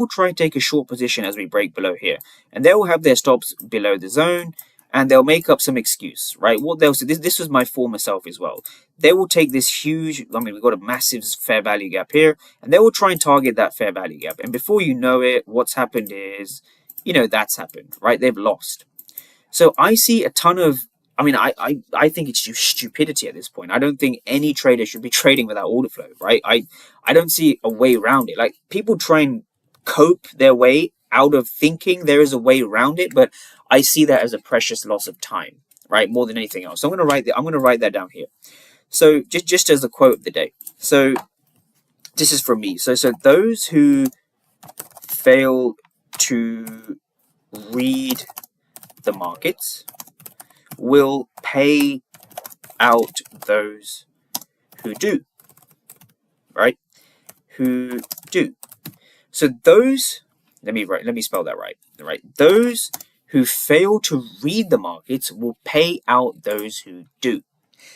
will try and take a short position as we break below here, and they will have their stops below the zone, and they'll make up some excuse, right? What they'll say, this was my former self as well. They will take this huge, I mean, we've got a massive fair value gap here, and they will try and target that fair value gap. And before you know it, what's happened is, that's happened, right? They've lost. So I see a ton of, I think it's just stupidity at this point. I don't think any trader should be trading without order flow, right? I don't see a way around it. Like, people try and cope their way out of thinking there is a way around it, but I see that as a precious loss of time, right? More than anything else. So I'm going to write that down here. So just as a quote of the day. So this is from me. So those who fail to read the markets will pay out those who do, right? Who do. So those, let me spell that right. Those who fail to read the markets will pay out those who do.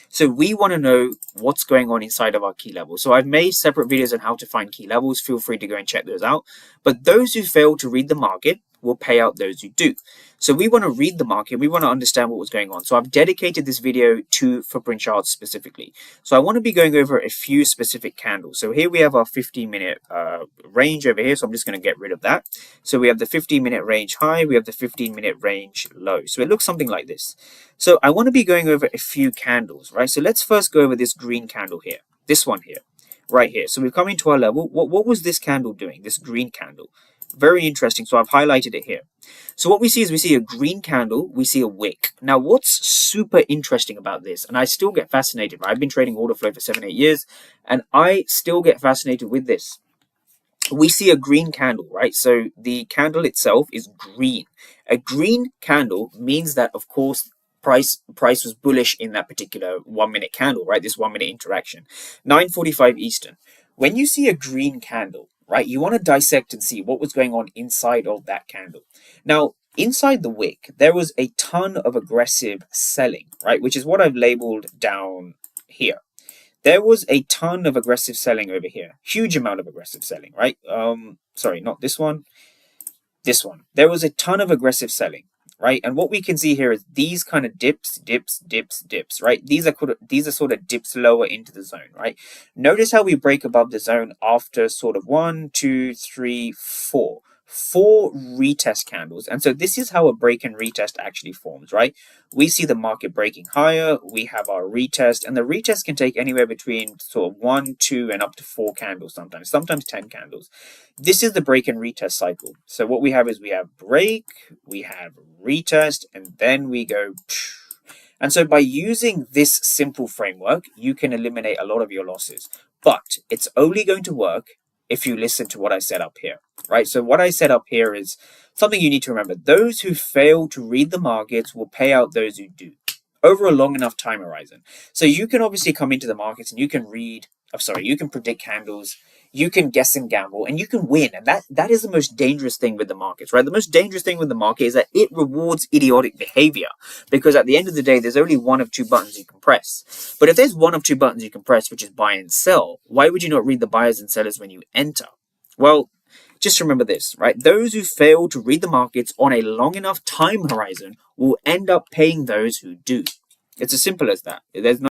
So we want to know what's going on inside of our key levels. So I've made separate videos on how to find key levels. Feel free to go and check those out. But those who fail to read the market will pay out those who do. So we want to read the market. We want to understand what was going on. So I've dedicated this video to footprint charts specifically. So I want to be going over a few specific candles. So here we have our 15-minute range over here. So I'm just going to get rid of that. So we have the 15-minute range high. We have the 15-minute range low. So it looks something like this. So I want to be going over a few candles, right? So let's first go over this green candle here. This one here, right here. So we've come into our level. What was this candle doing? This green candle. Very interesting. So I've highlighted it here. So what we see is we see a green candle, we see a wick. Now what's super interesting about this, and I still get fascinated, right? I've been trading order flow for 7-8 years, and I still get fascinated with this. We see a green candle, right? So the candle itself is green. A green candle means that, of course, price was bullish in that particular 1-minute candle, right? This 1-minute interaction. 9:45 Eastern. When you see a green candle, right, you want to dissect and see what was going on inside of that candle. Now, inside the wick, there was a ton of aggressive selling, right, which is what I've labeled down here. There was a ton of aggressive selling over here. Huge amount of aggressive selling, right? Sorry, not this one. This one. There was a ton of aggressive selling, right? And what we can see here is these kind of dips, right? These are sort of dips lower into the zone, right? Notice how we break above the zone after sort of 1, 2, 3, 4. 4 retest candles. And so this is how a break and retest actually forms, right? We see the market breaking higher, we have our retest, and the retest can take anywhere between sort of 1, 2, and up to 4 candles sometimes 10 candles. This is the break and retest cycle. So what we have is we have break, we have retest, and then we go. And so by using this simple framework, you can eliminate a lot of your losses. But it's only going to work if you listen to what I set up here, right? So what I set up here is something you need to remember. Those who fail to read the markets will pay out those who do over a long enough time horizon. So you can obviously come into the markets and you can you can predict candles, you can guess and gamble, and you can win. And that is the most dangerous thing with the markets, right? The most dangerous thing with the market is that it rewards idiotic behavior, because at the end of the day, there's only one of 2 buttons you can press. But if there's one of 2 buttons you can press, which is buy and sell, why would you not read the buyers and sellers when you enter? Well, just remember this, right? Those who fail to read the markets on a long enough time horizon will end up paying those who do. It's as simple as that. There's no